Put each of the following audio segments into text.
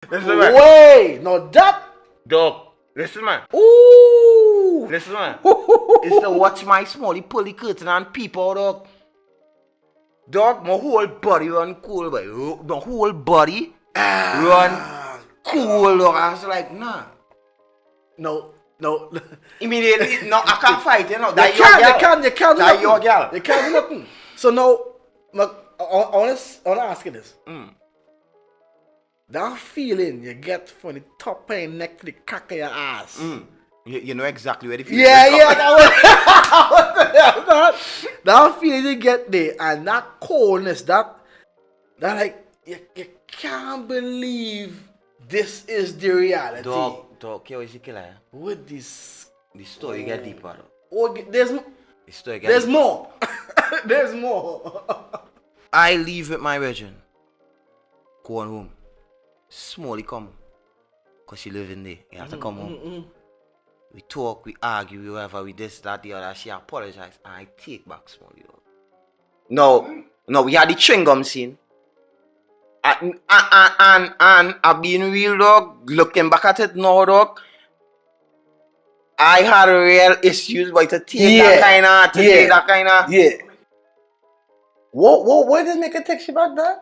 Listen, man. Wait, no that. Dog, listen, man. Ooh. Listen, man. It's to watch my smally pull the curtain and peep out, dog. Dog, my whole body run cool, boy. My whole body run cool, dog. I was like, nah. No. Immediately, no, I can't fight, you know. You can't do That your girl. You can't do nothing. So now, I want to ask you this. That feeling you get from the top of your neck to the crack of your ass. You know exactly where the feeling is. That feeling you get there and that coldness, that like, you can't believe this is the reality. Dog, here is the killer. With this. The story get deeper, though. Oh, there's more. There's more. I leave with my virgin. Go on home. Smally come. Because she live in there. You have to come home. We talk, we argue, whatever, we this, that, the other. She apologize. And I take back Smally, dog. No, we had the chewing gum scene. And I've been real, dog. Looking back at it now, dog. I had real issues by to take that kind of. Yeah. What did make it take you back there?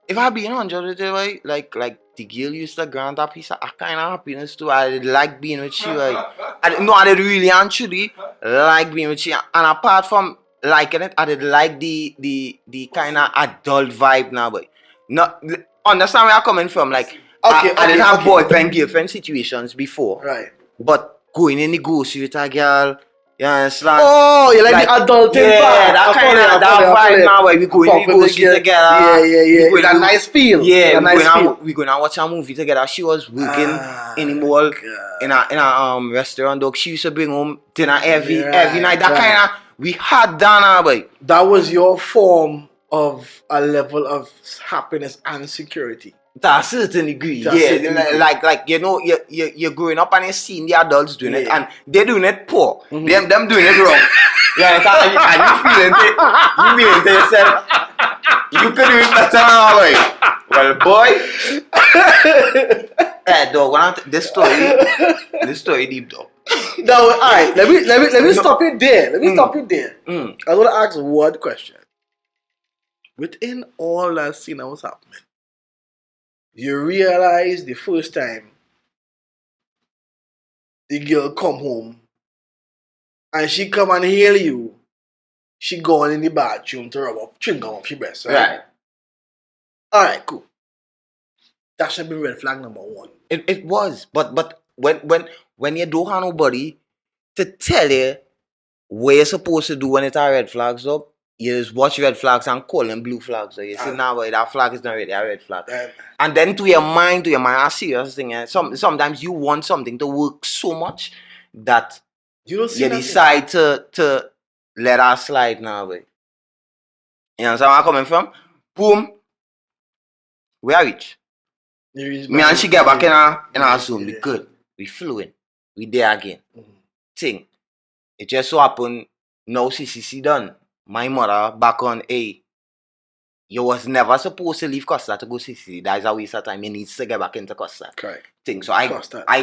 If I being 100 way, like the girl used to grant a piece of kind of happiness too. I did like being with you. I did really and truly like being with you. And apart from liking it, I did like the kind of adult vibe now, boy. Not understand where I'm coming from. Like I didn't have boyfriend girlfriend situations before. Right. But going in the grocery with a girl, you understand? Oh, you like the adulting part. That kind of vibe now where we go in the grocery together. Yeah. With a nice feel. Yeah, we going to watch a movie together. She was working in the mall in a restaurant, dog. She used to bring home dinner every night. That kind of, we had Dana, boy. That was your form of a level of happiness and security. To a certain degree, like you know, you're growing up and you're seeing the adults doing it, and they're doing it poor. Them doing it wrong. Yeah, and you feeling to yourself, you could do it better now, boy. Well, boy, hey, dog, this story deep, dog. No, all right. Let me stop it there. I want to ask one question. Within all that scene that was happening, you realize the first time the girl come home and she come and hail you, she gone in the bathroom to rub up chewing gum up your breast, right? Alright, cool. That should be red flag number one. It was, but when you don't have nobody to tell you what you're supposed to do when it's a red flags up, you just watch red flags and call them blue flags. So you see now, boy, that flag is not really a red flag. And then to your mind, a serious thing. Sometimes you want something to work so much that you decide to let her slide now, boy. You understand where I'm coming from? Boom. We are rich. Me and she get back in our zone. We good. We fluent. We there again. Thing. It just so happen now CCC done. My mother back on you was never supposed to leave Costa to go CCC. That is a waste of time. You need to get back into Costa. Correct. Thing. So I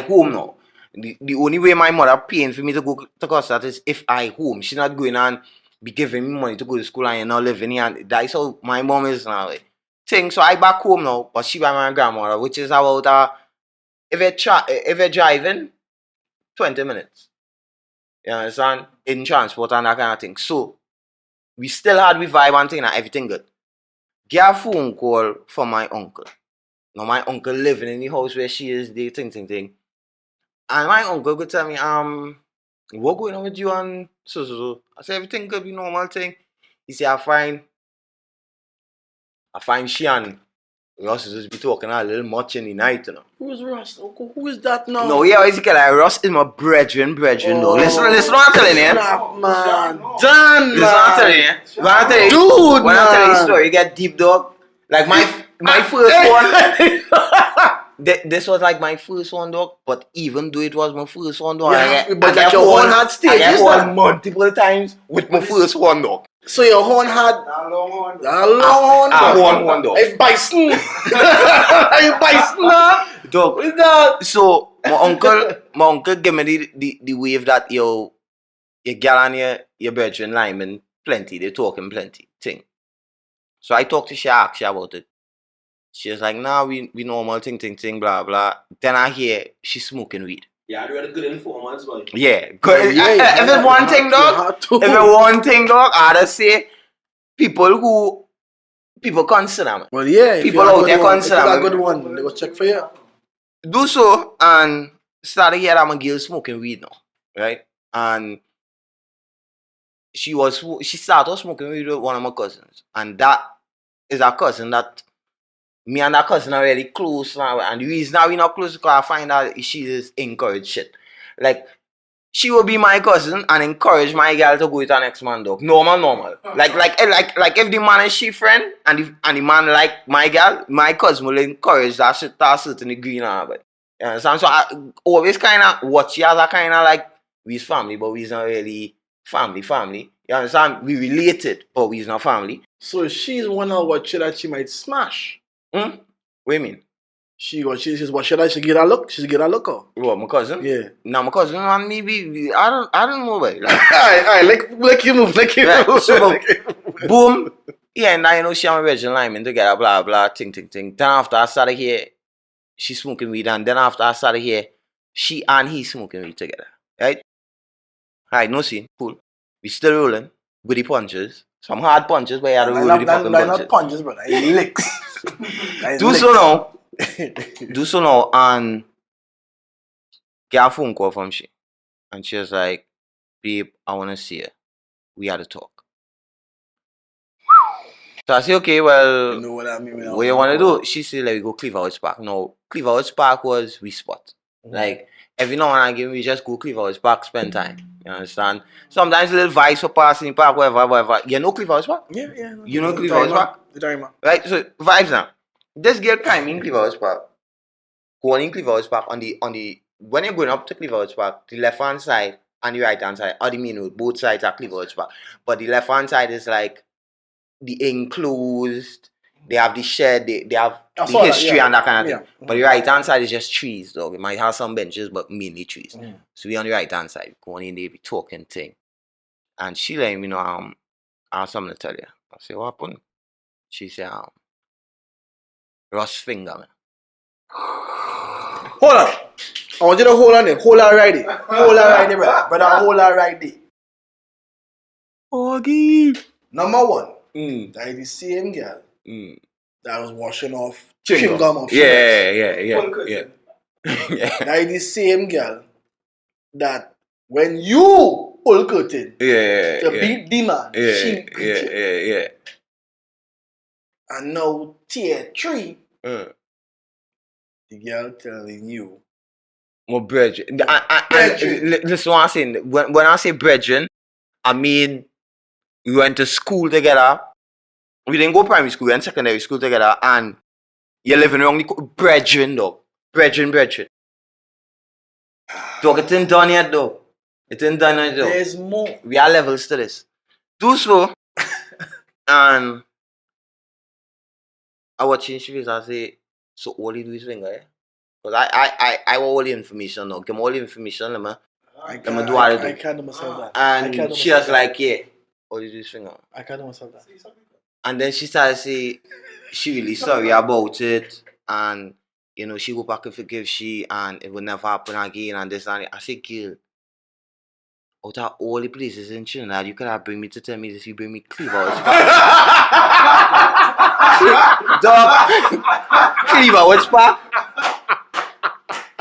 home now. The only way my mother paying for me to go to Costa is if I home. She's not going and be giving me money to go to school and you're not living here. And that is how my mom is now. Thing. So I back home now, but she by my grandmother, which is about if you're driving 20 minutes. You understand? In transport and that kind of thing. So we still had we vibe and thing and everything good. Get a phone call from my uncle. Now my uncle living in the house where she is, the thing. And my uncle could tell me, what going on with you and so. I said everything could be normal thing. He said I find she and Ross just be talking a little much in the night, you know. Who is Ross? Who is that now? No, yeah, it's like Ross is my brethren, though. Listen what I'm telling you. Man. Done, listen what I'm telling you. Dude, when I tell you the story, you get deep, dog. Like my first one. This was like my first one, dog. But even though it was my first one, dog, but like your horn had stages, I get multiple times with my first one, dog. So your horn had a long horn. A horn, dog. A bison. Are you bison, man? Dog. What is that? So my uncle gave me the wave that your girl and your brethren Lyman plenty, they talking plenty thing. So I talked to she, asked her about it. She was like, nah, we normal thing, blah blah. Then I hear she smoking weed. Yeah, they were good informants, boy. Yeah. Yeah, If it's one thing, dog, if it's one thing, dog, I'd just say people consider me. Well, yeah, if People you're a out good there one, if consider you're a me. good one, they go check for you. Do so and started here I'm a girl smoking weed now, right? And she started smoking weed with one of my cousins, and that is a cousin that me and that cousin are really close now. And the reason now we not close because I find out she just encourage shit. Like she will be my cousin and encourage my girl to go with her next man, dog. Normal. Like if the man is she friend and the man like my girl, my cousin will encourage that shit to a certain degree now. But you understand? So I always kind of watch you as a kind of like we's family, but we's not really family. You understand? We related, but we's not family. So she's one of what shit that she might smash. What do you mean? She's what shit that she get a look. She's get a look out. What, my cousin? Yeah. Now my cousin and maybe I don't know about it. Like, Alright, like you move. right, so boom. Yeah, and I know she and my Reggie Lyman together, blah blah, ting. Then after I started here, she smoking weed, and then after I started here, she and he smoking weed together. Right? Alright, no scene, cool. We still rolling with the punches. Some hard punches, but you had to roll with the fucking punches. Not punches, brother. It's licks. Do so now. Do so now, and get a phone call from she. And she was like, babe, I want to see her. We had to talk. So I say, okay, well, You know what I mean? what you want to do? She said, let me go Cleaverhouse Park. No, Cleaverhouse Park was we spot. Like, every now and again, we just go Cleaverhouse Park, spend time. You understand? Sometimes little vibes for passing the park, whatever. You know Cleaverhouse Park? Yeah. You know Cleaverhouse Park? Right, so vibes now. This girl came in Cleaverhouse Park. Going in Cleaverhouse Park on the when you're going up to Cleaverhouse Park, the left hand side and the right hand side, or the main road, both sides are Cleaverhouse Park. But the left hand side is like the enclosed, they have the shed, they have the history and that kind of thing. But the right hand side is just trees, though. It might have some benches, but mainly trees. So we on the right hand side, going in there, be talking thing. And she let me know, I have something to tell you. I say, what happened? She said, Ross finger, man. Hold on. I want you to hold on there. Hold her right there. Hold her right there, brother. Brother, hold her right there. Okay. Number one, Mm. that is the same girl Mm. that was washing off Chewing chewing gum off. Yeah. That is the same girl that when you pull curtain to beat the man, she beat you. Yeah. And now tier 3, Mm. the girl telling you. My brethren. Listen what I'm saying. When I say brethren, I mean we went to school together. We didn't go primary school, we went secondary school together, and you're living around the brethren, dog. Brethren. Dog, it ain't done yet, though. There's more. We are levels to this. Do so, and I watch his face. I say, so all you do is finger, eh? Because I want all the information now. Give me all the information, man. I do what I do. I can't do myself that. And she was like, yeah, all you do is finger. I can't do myself that. And then she started to say she really sorry about it, and you know she go back and forgive she, and it will never happen again, and this and that. I say, girl, out of all the places in Trinidad, you could have bring me to tell me this. You bring me Cleaverhouse Park. Dog, Cleaverhouse Park.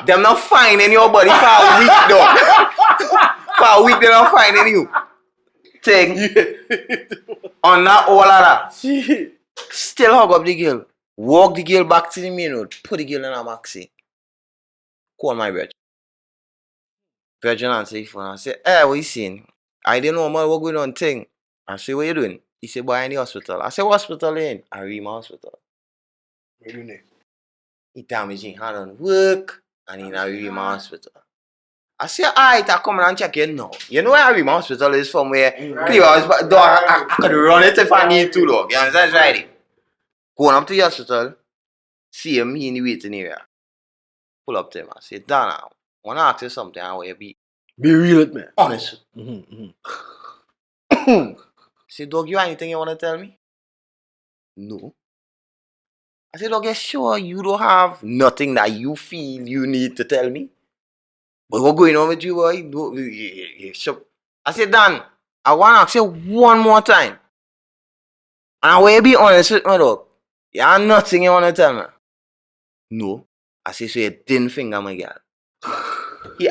Them not finding your body for a week, dog. For a week, they not finding you. Thing. On that, all of that. Still hug up the girl. Walk the girl back to the main road. Put the girl in a maxi. Call my brethren. Brethren answer the phone. I say, hey, what you saying? I didn't know man, what going on thing. I say, what you doing? He said, boy, in the hospital. I say, what hospital you in? I read my hospital. What do you need? He tell me he had on work and in a read my hospital. I say, alright, I come and check in now. You know where I read my hospital is from where I could run it if I need to, dog. You understand? That's right. Going up to the hospital, see him, he in the waiting area. pull up to him and say, Dana, I want to ask you something. I want you to be Be real with me. honest. Mm-hmm. Say, dog, you have anything you want to tell me? No. I said, dog, you sure you don't have nothing that you feel you need to tell me? But what's going on with you, boy? Sure. I said, Dan, I want to ask you one more time. And I want you to be honest with me, dog. You have nothing you want to tell me? No. I said, so you didn't finger my girl. Wait.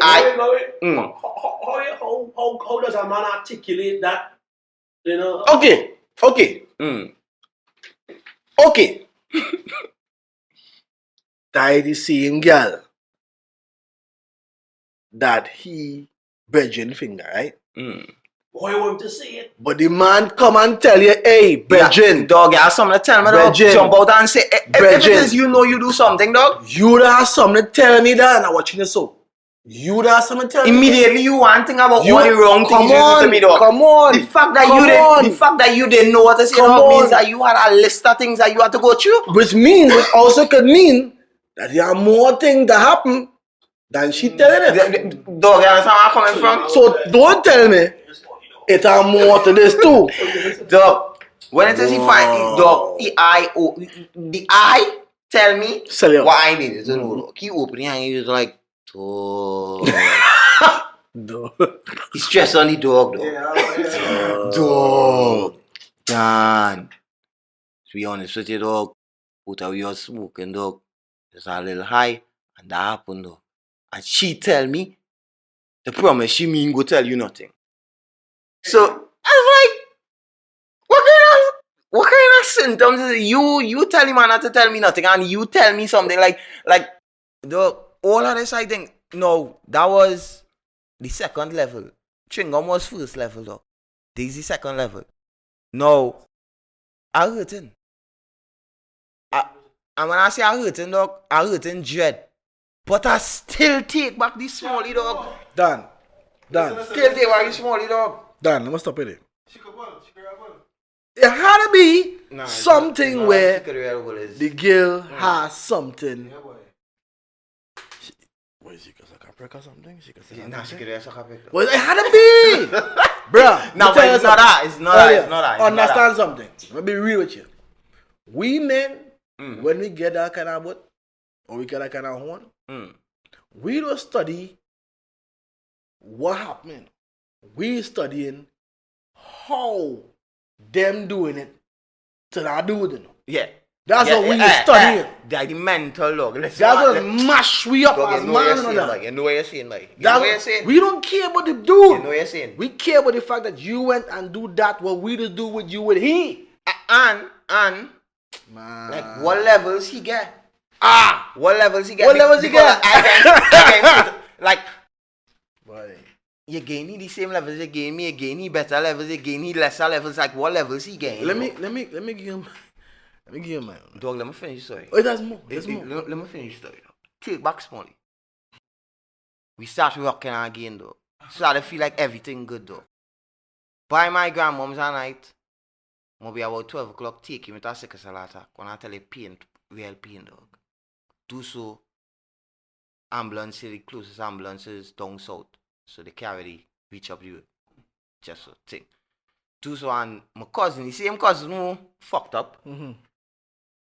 Mm. How does a man articulate that? You know? Okay. Mm. That is the same girl that he Virgin finger, right? Mm. Why you want to say it? But the man come and tell you, hey, Virgin, Dog, you have something to tell me, dog. Virgin. Jump out and say, if it Virgin. is you know you do something, dog. you don't have something to tell me that I'm watching this so. You don't have something to tell me. Immediately you want to think about You- all the wrong things come you do on, to me, dog. come on, The fact that come you on. didn't, the fact that you didn't know what to say, Come dog, on. means that you had a list of things that you had to go through. Which also could mean that there are more things that happen than she telling it. Dog, you understand where I'm coming from? So don't tell me it are more to this too. Dog, when it is he find Wow. dog, the eye tell me Sell you. what I need to know. Dog. He open and he was like, dog. He stressed on the dog, dog. Dog. Dan. To be honest with you, dog, what are you smoking, dog? It's a little high, and that happened, dog. And she tell me, the promise she mean go tell you nothing. So I was like, what kind of symptoms is it? You tell him not to tell me nothing, and you tell me something like all of this I think no, that was the second level. Chingom was first level though. This is the second level. No, I hurting. And when I say I hurting, dog, I hurting dread. But I still take back the smallie dog. Dan. Still take back the smallie dog. Dan, let me stop it. It had to be something where the girl has something. What is she? Because I can break or something? She can say Nah, she could have suck it. well, it had to be. Bruh. No, but it's not that. It's not that. It's not that. Understand something. Let me be real with you. We men, when we get that kind of boat, or we get that kind of horn, we don't study what happened. We studying how them doing it to not do it. Yeah. That's what we studying. That's the mental dog. That's what mash we up dog, as you know what you're man. saying, like. You know what you're saying, like. You That's know what you're saying. we don't care about the dude. You know what you're saying. We care about the fact that you went and do that what we just do with you with he. And Man. like what levels he get? What levels he get? What levels he get? Like Boy. you gain the same levels you gain me, you gain better levels, you gain lesser levels. Like what levels he gain? Let me give him. Let me give him my own. Dog, let me finish the story. Oh, there's more. There's more. Let me finish the story. Take back Smalley. We start rocking again though. Start to feel like everything good though. By my grandmom's at night, maybe about 12 o'clock, take him to a sickle cell attack. When I tell you pain, real pain dog. Do so, ambulance, the closest ambulances down south. So they carry reach up you. Just so thing. Do so, and my cousin, the same cousin who fucked up.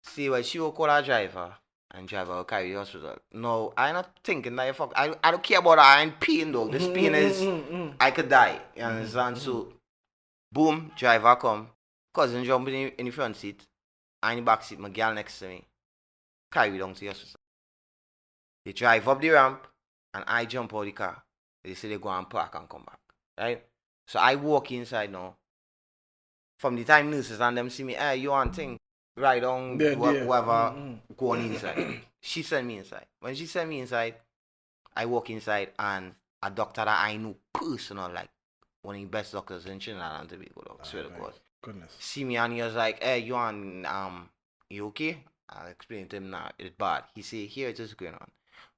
See, well, she will call her driver, and driver will carry you to hospital. No, I'm not thinking that you fuck. I don't care about that. I'm in pain, though. This pain is, I could die. You understand? So, boom, driver come. Cousin jump in the front seat. I in the back seat, my girl next to me. Carry me down to the hospital. They drive up the ramp, and I jump out the car. They say they go and park and come back. Right? So, I walk inside now. From the time nurses and them see me, hey, you want thing? Right on, whoever, go on inside. She sent me inside. When she sent me inside, I walk inside and a doctor that I knew personal, like one of the best doctors in Trinidad and Tobago, swear to God. Goodness. See me and he was like, hey, you okay? I'll explain to him now, it's bad. He said, here it is going on.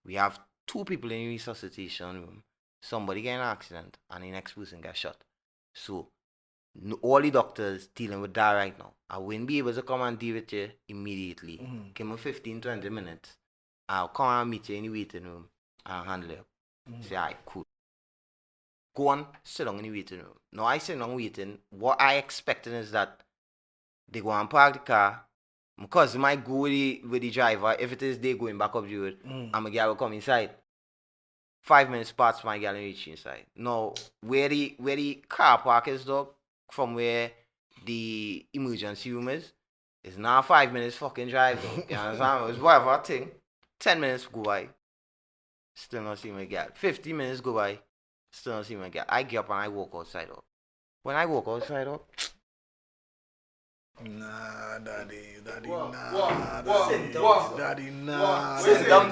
We have 2 people in the resuscitation room. Somebody get in an accident and the next person got shot. So, all the doctors dealing with that right now. I wouldn't be able to come and deal with you immediately. Give me 15-20 minutes. I'll come and meet you in the waiting room and handle you. Say, alright, cool. Go on, sit down in the waiting room. Now I sit down waiting. What I expecting is that they go and park the car. My cousin might go with the driver. If it is they going back up the road, and my girl will come inside. 5 minutes past, my girl reach inside. Now, where the car park is, dog, from where the emergency room is now 5 minutes fucking drive, dog. You understand? It's whatever thing. 10 minutes go by. Still not see my girl. 50 minutes go by. Still not see my girl. I get up and I walk outside, dog. When I walk outside, dog, nah, daddy, What? nah, What? daddy, nah, Sit daddy, down.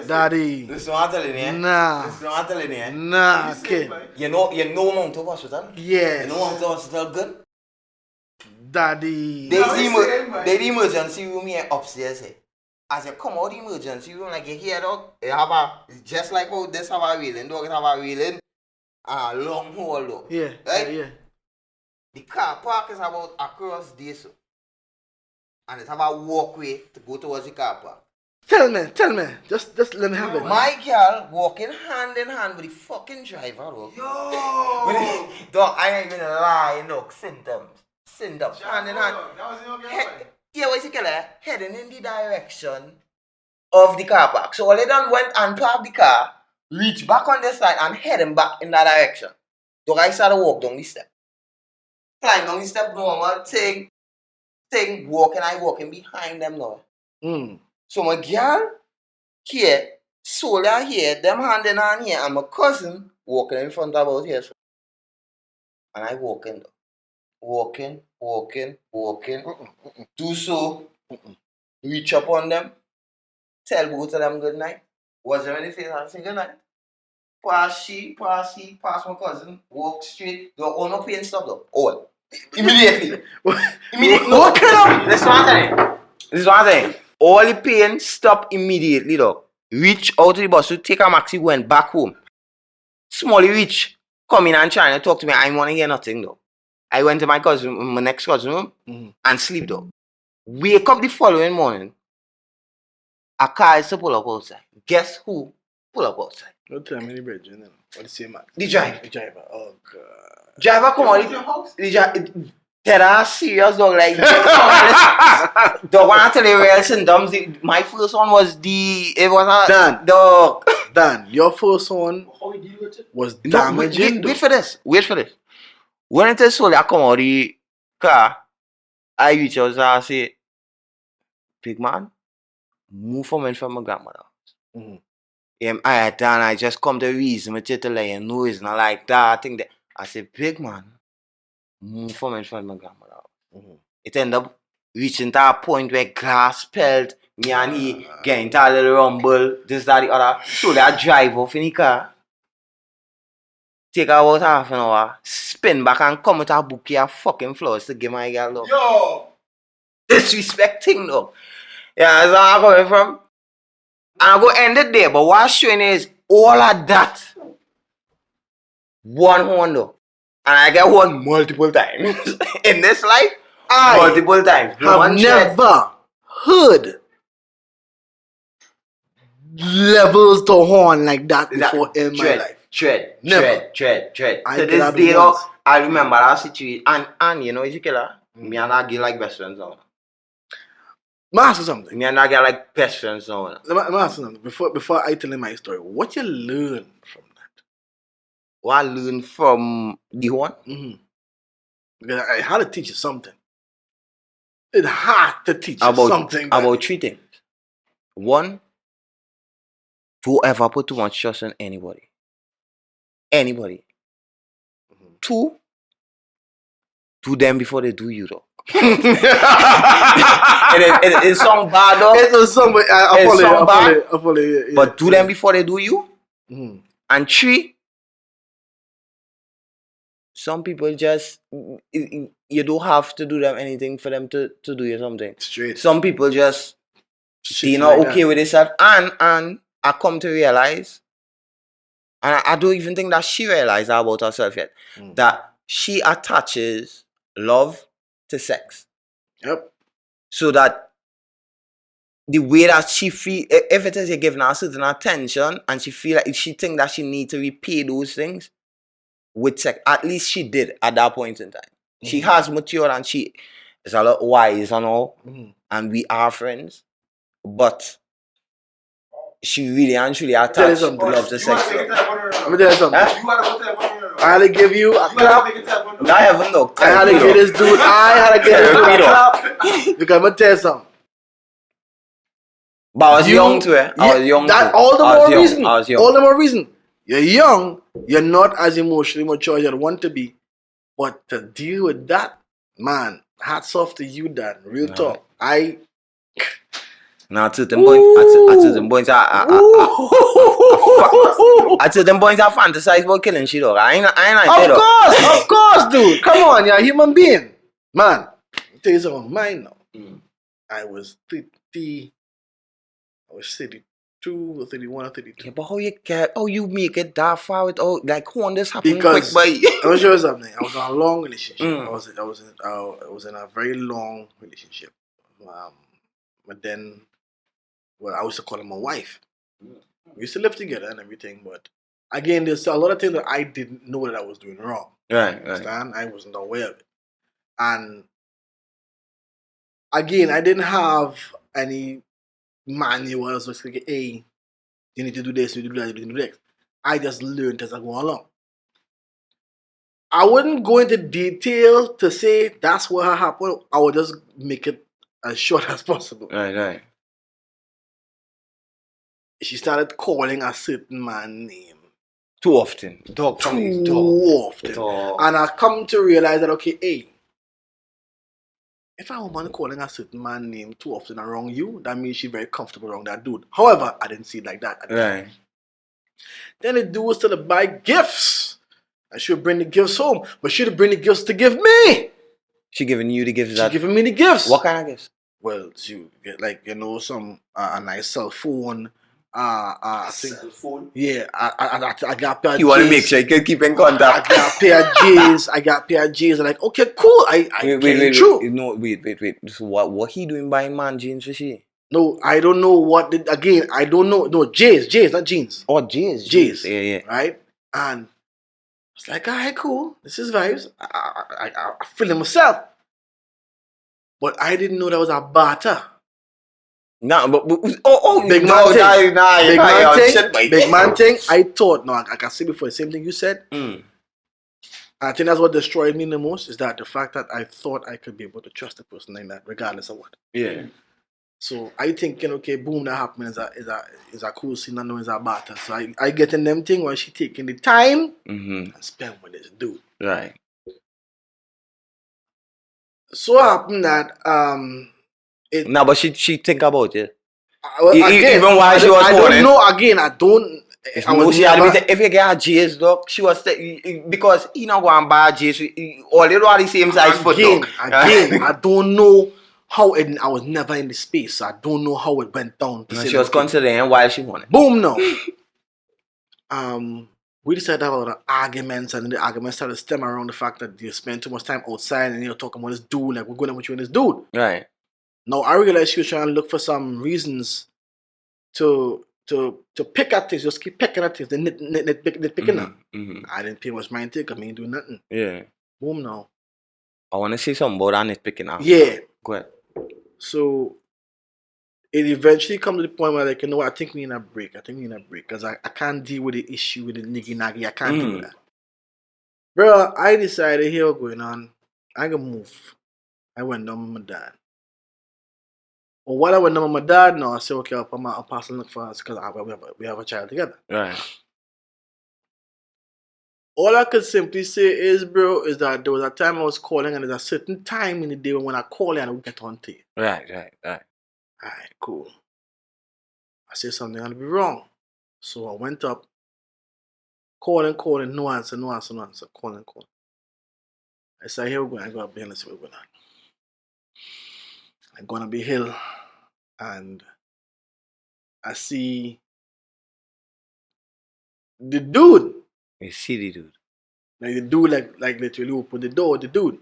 daddy, this is what I'm telling you. nah, This is what I'm telling you. nah, kid, You know Mount of Hospital? yes, You know Mount of Hospital good? daddy, They the emergency room here upstairs here. As you come out the emergency room, like you hear, dog, you have just like how this have a railing, dog, it have a railing and a long hole, dog. yeah, Right? yeah. The car park is about across this, and it have a walkway to go towards the car park. Tell me, just let me have it. My girl walking hand in hand with the fucking driver, dog. Yo! Dog, I ain't even lying, dog. Symptoms. Hand in hand. That was in your Yeah, what is it called? Heading in the direction of the car park. So all they done went and parked the car, reached back on the side and heading back in that direction. Dog, I started walk down the step. Climb down the step normal, thing, I walking behind them now. So my girl here, Sola here, them hand in hand here, and my cousin walking in front of us here. So. And I walking. Do so, reach up on them, tell both of them good night. Was there anything I say good night? Pass my cousin, walk straight. The all no pain stop though. All. Immediately. What kind of? This is what I'm saying. All the pain stop immediately though. Reach out to the bus to take a maxi, went back home. Smally reach, come in and trying to talk to me. I want to hear nothing though. I went to my next cousin room and sleep though. Wake up the following morning. A car is to pull up outside. Guess who pull up outside? Don't tell me the bridge, you know. What the same man? The driver. The driver. Oh god. Driver come on. your house? That are serious dog like dog when I tell you real symptoms, my first one was it was a Dan. dog. Dan, your first one How we deal with it? was No, damaging. wait for this. When it is slowly I come out the car, I reach out and I say, big man, move from in front of my grandmother. I just come to reason with you to let you know it's not like that. I think that I said, big man, move from in front of my grandmother. It ended up reaching to a point where glass pelt, me and he getting into a little rumble, this, that, the other. So I drive off in the car. Take about half an hour, spin back and come with a bouquet of fucking flowers to give my girl love. Yo! Disrespecting though. Yeah, that's where I'm coming from. And I'm going to end it there, but what I'm showing is all of that. One horn though. And I get one multiple times. In this life, multiple times. I've never heard levels to horn like that before in my life. Tread. Never. To I this cannot day, do though, once. I remember that situation. And you know, Ezekiel, me and I get like best friends now. Master something. Me and I get like best friends now. Let me ask you something. Before I tell you my story, what you learn from that? What I learned from the one? Because I had to teach you something. It had to teach you something. About 3 things. 1, don't ever put too much trust in anybody. 2, do them before they do you though. it sound bad though. It's somebody. I follow you. Yeah, but do them before they do you. And 3, some people just you don't have to do them anything for them to do you something. Straight. Some people just they're not like okay with themselves. And I come to realize, and I don't even think that she realized about herself yet, that she attaches love to sex. Yep. So that the way that she feel, if it is you're giving her a certain attention and she feel like she think that she need to repay those things with sex, at least she did at that point in time. She has matured and she is a lot wise and all, and we are friends, but she really and truly Tell you attached something. love to sex. Let me tell you something. I had to give you a clap. I haven't looked. I had to give this dude. I had to give this dude a clap because I'm gonna tell you something. But I was young too. I was young. That too. all the I was more young. reason. I was young. All the more reason. You're young. You're not as emotionally mature as you want to be. But to deal with that, man, hats off to you, Dan. Real talk. Now to them points, I fantasize about killing shit. I ain't Of course, dude. Come on, you're a human being, man. I'll tell you something. Mine now. I was 32 or 31 or 32. Yeah, but how you make it that far without like when this happened Because quick, boy? I was sure something. I was in a long relationship. Mm. I was in a very long relationship. But then, well, I used to call her my wife. We used to live together and everything, but again, there's a lot of things that I didn't know that I was doing wrong. Right. Understand? I wasn't aware of it. And again, I didn't have any manuals or like, hey, you need to do this, you need to do that, you need to do that. I just learned as I go along. I wouldn't go into detail to say that's what happened. I would just make it as short as possible. Right. She started calling a certain man name. Too often. Too often. And I come to realize that, okay, hey, if a woman calling a certain man name too often around you, that means she's very comfortable around that dude. However, I didn't see it like that. Right. Then the dude was to buy gifts. I should bring the gifts home, but she'd bring the gifts to give me. She giving you the gifts. She giving me the gifts. What kind of gifts? Well, you get some a nice cell phone. Cell phone. Yeah, I got pair of You want to J's. make sure you can keep in contact. I got pair of J's. I got pair of J's. I'm like, okay, cool. I Wait. true. No, wait. So what he doing buying man jeans for she? No, I don't know what. I don't know. No, J's, not jeans. Oh, J's. Yeah. Right? And it's like, all right, cool. This is vibes. I feel it myself. But I didn't know that was a barter. Nah, but Big man thing. I thought, no, I can say before the same thing you said. I think that's what destroyed me the most is that the fact that I thought I could be able to trust a person like that, regardless of what. Yeah. So I thinking, okay, boom, that happened is a cool scene. I know it's a barter. So I get in them thing where she taking the time and spend with this dude. Right. So happened that No, but she think about it. Again, Even while she was I calling. don't know. Again, I don't. If you get a J's dog, she was because he not going to buy a J's. All they do are the same size foot dog. Again, I don't know how it. I was never in the space. So I don't know how it went down. She was considering while she wanted. Boom, no. We decided to have a lot of arguments, and the arguments started to stem around the fact that you spend too much time outside and you're talking about this dude, like we're going out with you and this dude. Right. Now I realized she was trying to look for some reasons to pick at things, just keep picking at things, then nitpicking them. I didn't pay much mind to it because I ain't doing nothing. Yeah. Boom now. I want to say something about that nitpicking now. Yeah. Go ahead. So it eventually comes to the point where, like, you know what, I think we need a break. Because I can't deal with the issue with the niggy-naggy. I can't do that. Bro, I decided here what's going on. I can move. I went down with my dad. Well, while I went down with my dad, now I said, okay, I'll pass and look for us because we have a child together. Right. All I could simply say is, bro, is that there was a time I was calling and there's a certain time in the day when I call you and I will get on to you. Right. Alright, cool. I said something gonna be wrong. So I went up, calling, no answer, calling. I said, here we're going, I go up behind and see what's going on. I'm gonna be hill and I see the dude. You see the dude. Like the dude like literally opened the door, the dude.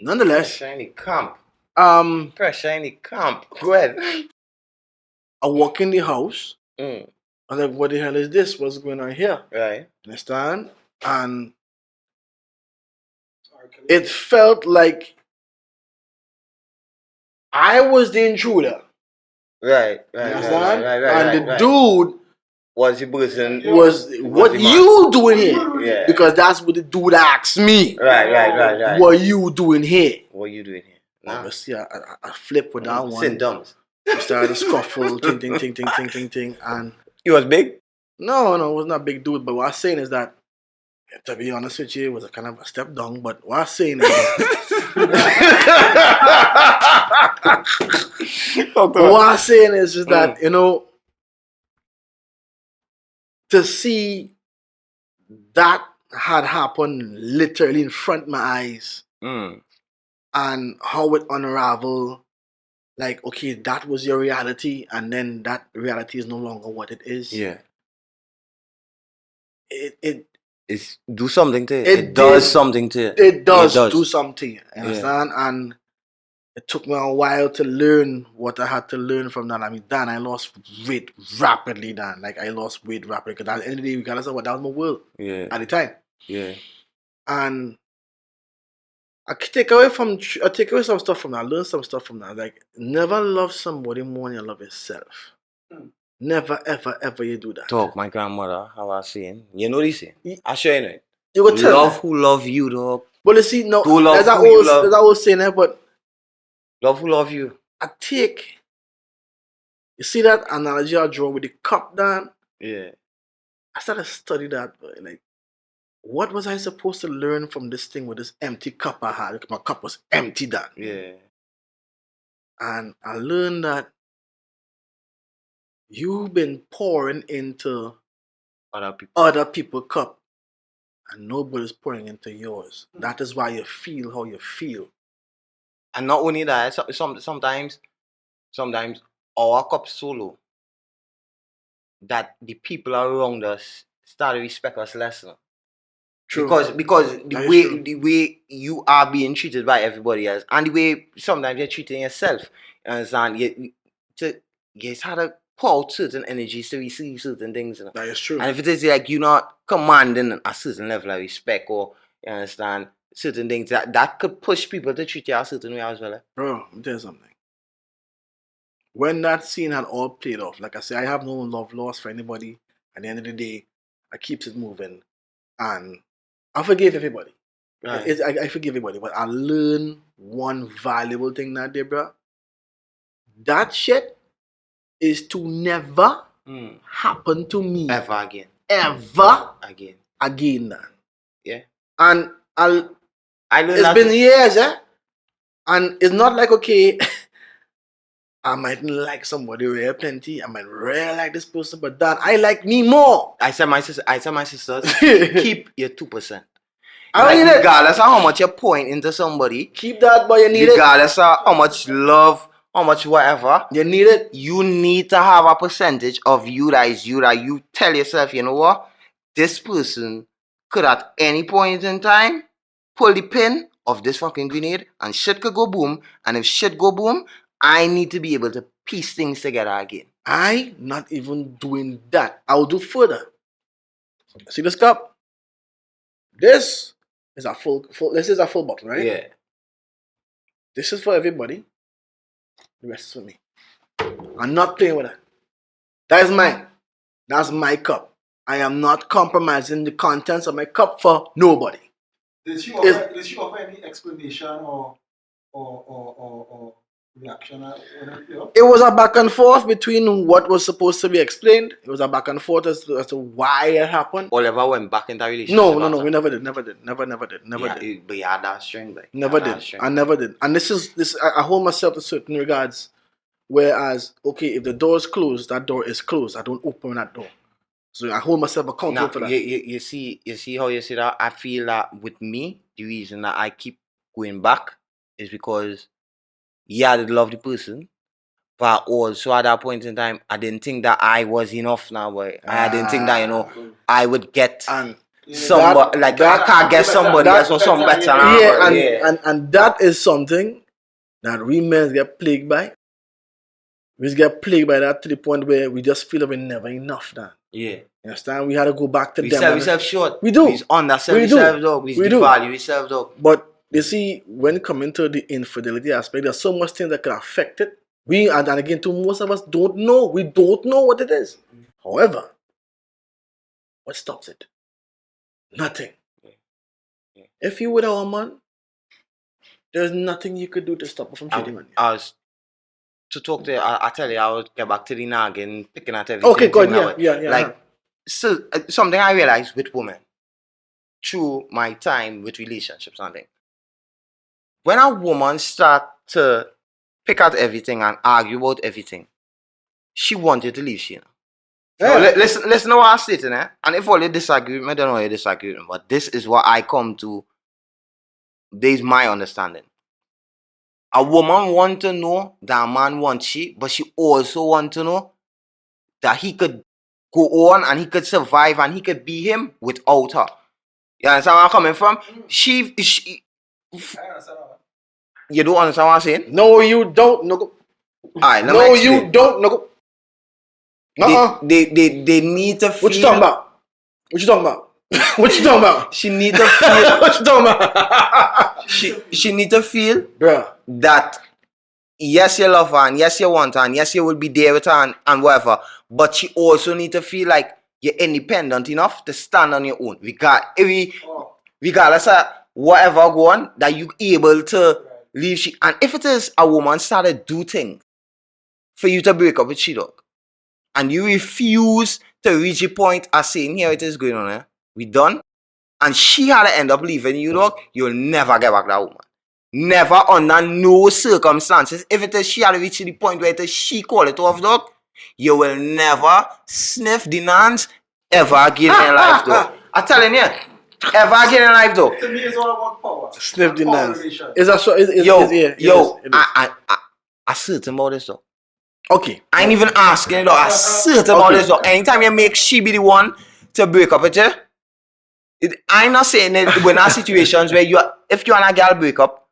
Nonetheless, Shiny camp. Pressure in the camp. Go ahead. I walk in the house. Mm. I'm like, what the hell is this? What's going on here? Right. Understand? And it felt like I was the intruder. Right. You understand? And the dude was the person. was what you doing here? Yeah. Because that's what the dude asked me. Right. What you doing here? What you doing here? Nah. Obviously, I flip with that one. Symptoms. We started to scuffle, ting, and He was big? no, it was not a big dude. But what I'm saying is that, to be honest with you, it was a kind of a step down. But what I'm saying is that, you know, to see that had happened literally in front of my eyes, and how it unraveled. Like, okay, that was your reality, and then that reality is no longer what it is. Yeah. It's do something to it. It does something to it. It does do something. Understand? Yeah. And it took me a while to learn what I had to learn from that. I mean, Dan, I lost weight rapidly, Dan. Like, I lost weight rapidly. Because at the end of the day, regardless of what, that was my world. Yeah. At the time. Yeah. And I take away some stuff from that. I learn some stuff from that. Like, never love somebody more than you love yourself. Never, ever you do that. Talk, my grandmother, how I was saying. You know this thing? I sure you know it. You go tell love me. who love you, dog. But you see, no, there's that old saying there, but love who love you. You see that analogy I draw with the cup, Dan? Yeah. I started to study that, like, what was I supposed to learn from this thing with this empty cup I had? My cup was empty, Dan. Yeah. And I learned that you've been pouring into other people's cup, and nobody's pouring into yours. That is why you feel how you feel. And not only that, sometimes our cup's so low that the people around us start to respect us less. True. Because the way you are being treated by everybody else, and the way sometimes you're treating yourself, you understand? You had to pour out certain energies to receive certain things. You know? That is true. And if it is like you're not commanding a certain level of respect, or you understand certain things, that could push people to treat you a certain way as well. Bro, let me tell you something. When that scene had all played off, like I say, I have no love lost for anybody. At the end of the day, I keep it moving, and I forgive everybody. Right. I forgive everybody, but I learned one valuable thing that day, bro. That shit is to never happen to me ever again. Again, man. Yeah. And I learned it's been years, and it's not like, okay, I might like somebody real plenty. I might really like this person, but Dan, I like me more. I tell my sisters, keep your 2%. I need it. Regardless of how much you're pouring into somebody, keep that, but you need regardless of how much love, how much whatever, you need it. You need to have a percentage of you that you tell yourself, you know what? This person could at any point in time pull the pin of this fucking grenade and shit could go boom. And if shit go boom, I need to be able to piece things together again. I not even doing that. I will do further. See this cup? This is a full this is a full bottle, right? Yeah. This is for everybody. The rest is for me. I'm not playing with that. That is mine. That's my cup. I am not compromising the contents of my cup for nobody. Did she offer any explanation or reaction? It was a back and forth between what was supposed to be explained. It was a back and forth as to why it happened. Or ever went back in that relationship? No, we never did. Never did. But you had that string, like. Never did. I never did. And this I hold myself to certain regards. Whereas, okay, if the door is closed, that door is closed. I don't open that door. So I hold myself accountable for that. You see how you say that? I feel that with me, the reason that I keep going back is because I did love the person, but also at that point in time, I didn't think that I was enough now, boy. I didn't think that, I would get somebody, I can't get somebody else or some better now. And that is something that we men get plagued by. We get plagued by that to the point where we just feel that we're never enough then. Yeah. You understand? We had to go back to We them. sell ourselves short. We do. We undersell We do. ourselves, dog. We We do. devalue ourselves, dog. But you see, when it comes into the infidelity aspect, there's so much things that can affect it. We, and again, too, most of us don't know. We don't know what it is. However, what stops it? Nothing. Yeah. If you with a woman, there's nothing you could do to stop her from cheating on you. To talk to you, I tell you, I would get back to the nagging, picking at everything. Okay, good. Yeah. Like, so, something I realized with women through my time with relationships and things. When a woman start to pick at everything and argue about everything, she wanted to leave you. Yeah. Now, listen to what I'm stating, eh? And if all you disagree with me, I don't know you disagree with me, but this is what I come to. This is my understanding. A woman want to know that a man wants she, but she also want to know that he could go on and he could survive and he could be him without her. You understand where I'm coming from? She you don't understand what I'm saying? No, you don't. No, Alright, let me no, explain. you don't. No. They need to feel. What you talking about? What you talking about? What you talking about? She need to feel. What you talking about? she need to feel, Bruh. that yes, you love her and yes, you want her and yes, you will be there with her and whatever. But she also need to feel like you're independent enough to stand on your own. Regardless of whatever go on, that you able to leave she. And if it is a woman started do things for you to break up with she, dog, and you refuse to reach the point of saying, here it is going on, eh? We done. And she had to end up leaving you, dog, you'll never get back that woman. Never, under no circumstances. If it is she had to reach the point where it is she call it off, dog, you will never sniff the nans ever again in life, dog. I'm telling you, ever again in life, dog. To me, it's all about power. Sniff the Power nans. relation. Is that so? I certain about this, dog. Okay. I ain't even asking it, dog. I certain about this, dog. Anytime you make she be the one to break up with you, I'm not saying that we're not situations where if you and a girl break up,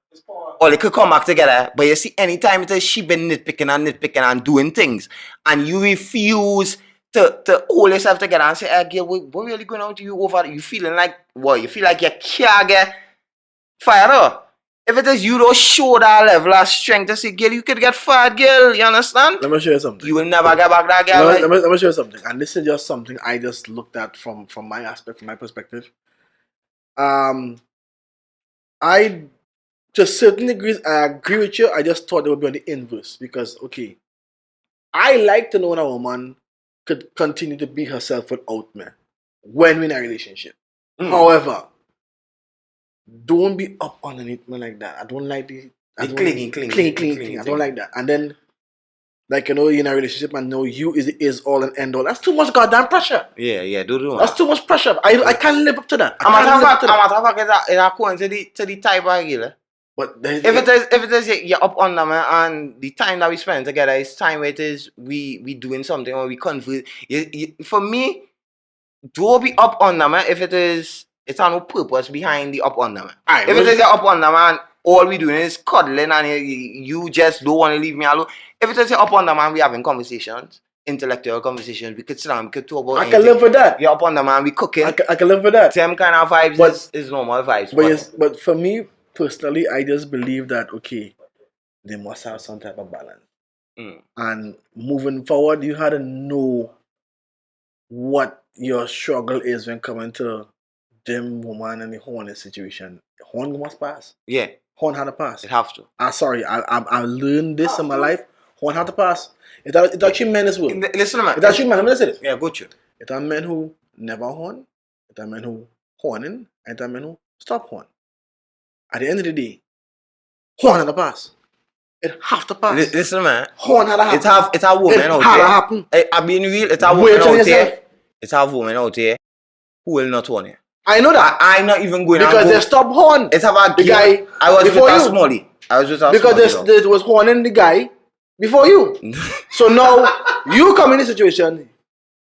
or they could come back together, but you see, anytime it is she been nitpicking and doing things, and you refuse to hold yourself together and say, hey, girl, what really going on to you over? You feeling like, what? You feel like you can't get fired up. If it is you don't show that level of strength to say, girl, you could get fired, girl. You understand? Let me show you something. You will never get back that girl. Let me show you something. And this is just something I just looked at from my aspect, from my perspective. I, to certain degrees, I agree with you. I just thought it would be on the inverse. Because, okay, I like to know when a woman could continue to be herself without me when we're in a relationship. However, don't be up underneath me like that. I don't like the clingy. I don't like that. And then, like, you know, you're in a relationship and know you is all and end all. That's too much goddamn pressure. Yeah, do. That's too much pressure. I can't live up to that. I'm going to the type of girl. But if it is you're up on them and the time that we spend together is time where it is we doing something or we converse. For me, don't be up on them if it's no purpose behind the up on them. If it is you're up on them and all we doing is cuddling and you just don't want to leave me alone. If it is you're up on them and we having conversations, intellectual conversations, we could sit down, we could talk about anything. I can live with that. You're up on them and we cooking. I can live with that. Same kind of vibes is normal vibes. But for me personally, I just believe that okay, they must have some type of balance. And moving forward, you had to know what your struggle is when coming to them woman and the horn situation. Horn must pass. Yeah. Horn had to pass. It have to. Sorry, I learned this in my life. Horn had to pass. It's actually men as well. Listen, man. It's actually men. Let me say this. Yeah, go to. It's a men who never horn. It's a men who horning. And it's a men who stop horn. At the end of the day, horn had to pass. It have to pass. Listen, man. Horn had to happen. It's a woman out there. It had to happen. I'm being real. It's a woman out there. It's a woman out there who will not horn you. I know that. I'm not even going because they stopped horn. It's about the guy. I was with a Smalley. Because they was horning the guy before you. So now you come in this situation.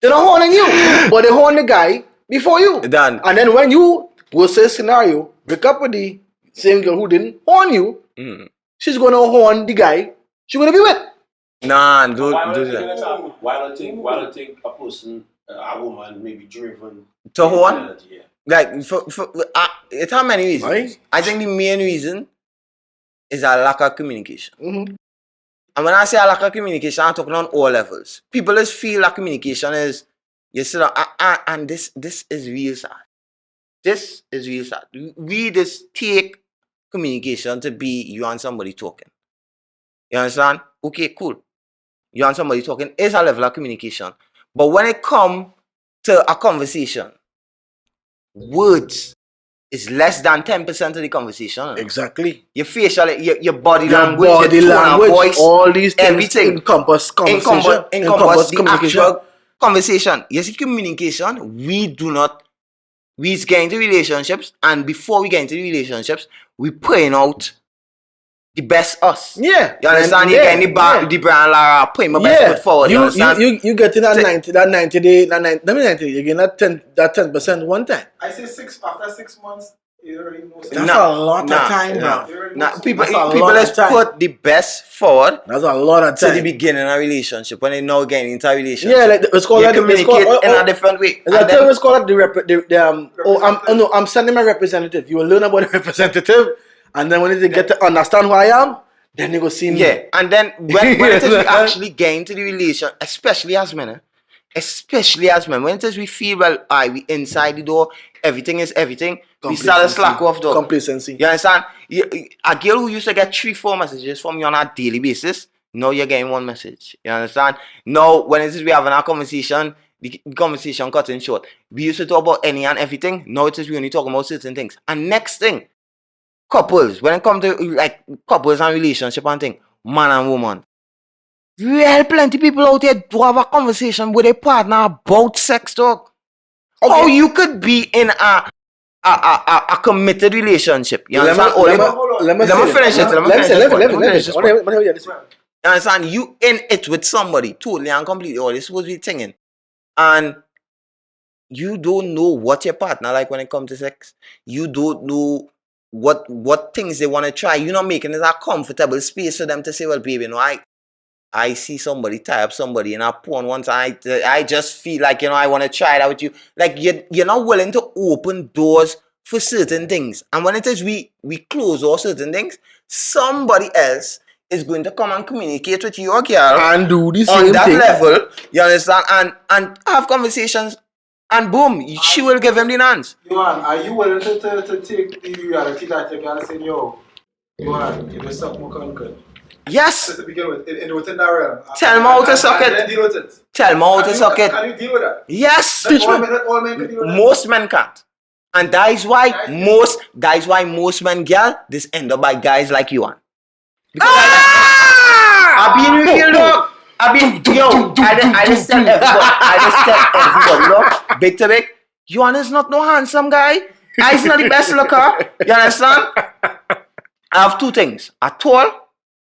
They're not horning you, but they horn the guy before you. Done. And then when you will say scenario, break up with the same girl who didn't horn you, she's gonna horn the guy she's gonna be with. Nah, Why do don't do you that. think that's happening? Why don't think a person, a woman, may be driven To horn? infidelity, yeah. Like it has many reasons. Right. I think the main reason is a lack of communication. Mm-hmm. And when I say a lack of communication, I'm talking on all levels. People just feel that communication is you sit down, and this is real sad. This is real sad. We just take communication to be you and somebody talking. You understand? Okay, cool. You and somebody talking is a level of communication. But when it comes to a conversation, words is less than 10% of the conversation. Exactly. Your facial, your body Your language, body your tone language, of voice, all these things everything encompass conversation. encompass the communication. actual conversation. You see, communication, we get into relationships, and before we get into relationships, we putting out the best us. Yeah. You understand? You getting the brand Lara, putting my best foot forward. You understand? You getting that 90 day, that 90, you're getting that 10% one time. I say after 6 months, you already know. That's a lot of time, bro. People That's a people lot of let's time. put the best forward That's a lot of to the time. beginning of a relationship when they now getting into a relationship. Yeah, like it's called you that. communicate in a different way. Is that term is called I'm sending my representative. You will learn about the representative, and then when they get to understand who I am, then they go see me. Yeah, and then when it is we actually get into the relation, especially as men, when it is we feel well, we inside the door, everything is everything, we start to slack off though. Complacency. You understand? A girl who used to get 3-4 messages from you on a daily basis, now you're getting one message. You understand? Now when it is we having a conversation, the conversation cutting short. We used to talk about any and everything. Now it is we only talk about certain things. And next thing, couples, when it comes to like couples and relationship and thing, man and woman, real plenty people out there do have a conversation with a partner about sex talk. Okay. How you could be in a committed relationship. You understand? Let me finish it. Let me finish it. You understand? You in it with somebody totally and completely, or this supposed to be thinking, and you don't know what your partner like when it comes to sex. You don't know what things they want to try. You're not making it a comfortable space for them to say, well, baby, I see somebody tie up somebody in a porn once. I just feel like, I want to try it out with you. Like you're not willing to open doors for certain things. And when it is we close all certain things, somebody else is going to come and communicate with you, girl, and do the on same that thing. level. You understand? And have conversations. And boom, she will give him the hands. Johan, are you willing to take the reality that your girl saying, yo, Johan, you just suck more conquered? Yes. Just to begin with, within that realm. Tell me how to suck it. Then deal with it. Tell me how to suck it. Can you deal with that? Yes. All men can deal with that. Most men can't. And that is why most men, girl, this end up by guys like you. Because I've been real, dog. I just tell everybody, look, big to big, Yuan is not no handsome guy. He's not the best looker. You understand? I have two things. I tall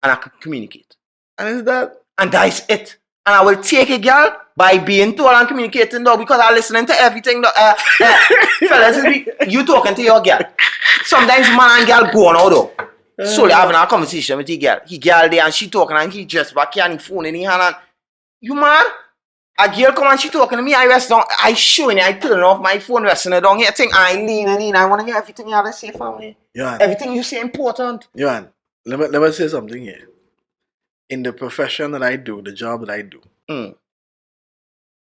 and I can communicate. And that is it. And I will take a girl by being tall and communicating, though, because I'm listening to everything. Fellas, you talking to your girl. Sometimes man and girl go on out though. So they having a conversation with the girl. He girl there and she talking and he just back here and the phone in his hand and you mad? A girl come and she talking to me, I rest down, I showing it, I turn off my phone, resting it down here, think I lean, I want to hear everything you have to say for me. Johan, everything you say important. Johan, let me say something here. In the profession that I do, the job that I do,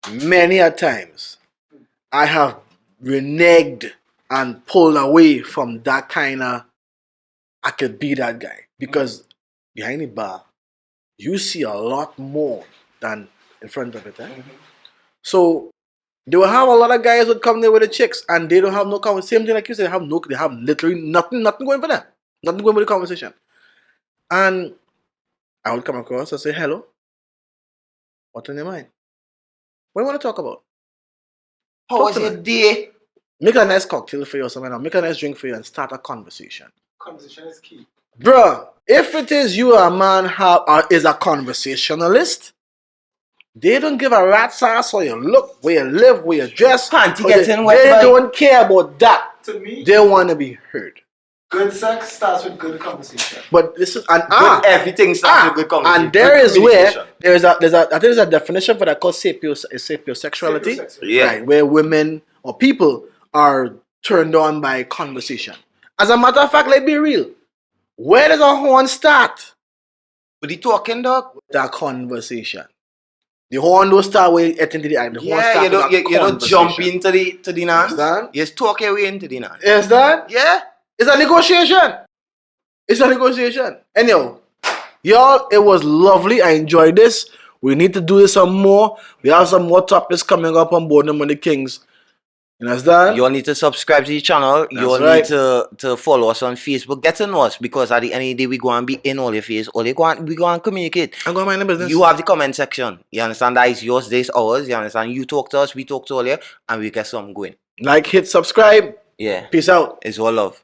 many a times I have reneged and pulled away from that kind of I could be that guy. Because behind the bar, you see a lot more than in front of it. So they will have a lot of guys would come there with the chicks and they don't have no conversation. Same thing like you said, they have literally nothing going for them. Nothing going with the conversation. And I would come across and say, hello, what's on your mind? What do you want to talk about? How was your day? Make a nice cocktail for you or something, or make a nice drink for you and start a conversation. Conversation is key. Bruh, if it is you a man is a conversationalist, they don't give a rat's ass where you look, where you live, where you dress. Panty They getting wet. don't care about that. To me, They want to be heard. Good sex starts with good conversation. But this is Everything starts with good conversation. and there Good is where communication. I think there's a definition for that called sapiosexuality. Sapiosexuality. Yeah. Right, where women or people are turned on by conversation. As a matter of fact, let's be real. Where does a horn start? With the talking dog. That conversation. The horn don't start with it into the eye. The horn Yeah, start you don't with a you don't jump conversation. into the dance. Understand? You just talk your way into the dance. You understand? Yeah. It's a negotiation. It's a negotiation. Anyhow, y'all, it was lovely. I enjoyed this. We need to do this some more. We have some more topics coming up on Board Them on the Kings. You understand? You all need to subscribe to the channel. You all right. need to follow us on Facebook. Get to know us because at the end of the day, we go and be in all your face. We go and communicate. I'm going to mind the business. You have the comment section. You understand? That is yours, this is ours. You understand? You talk to us, we talk to all you, and we get something going. Like, hit, subscribe. Yeah. Peace out. It's all love.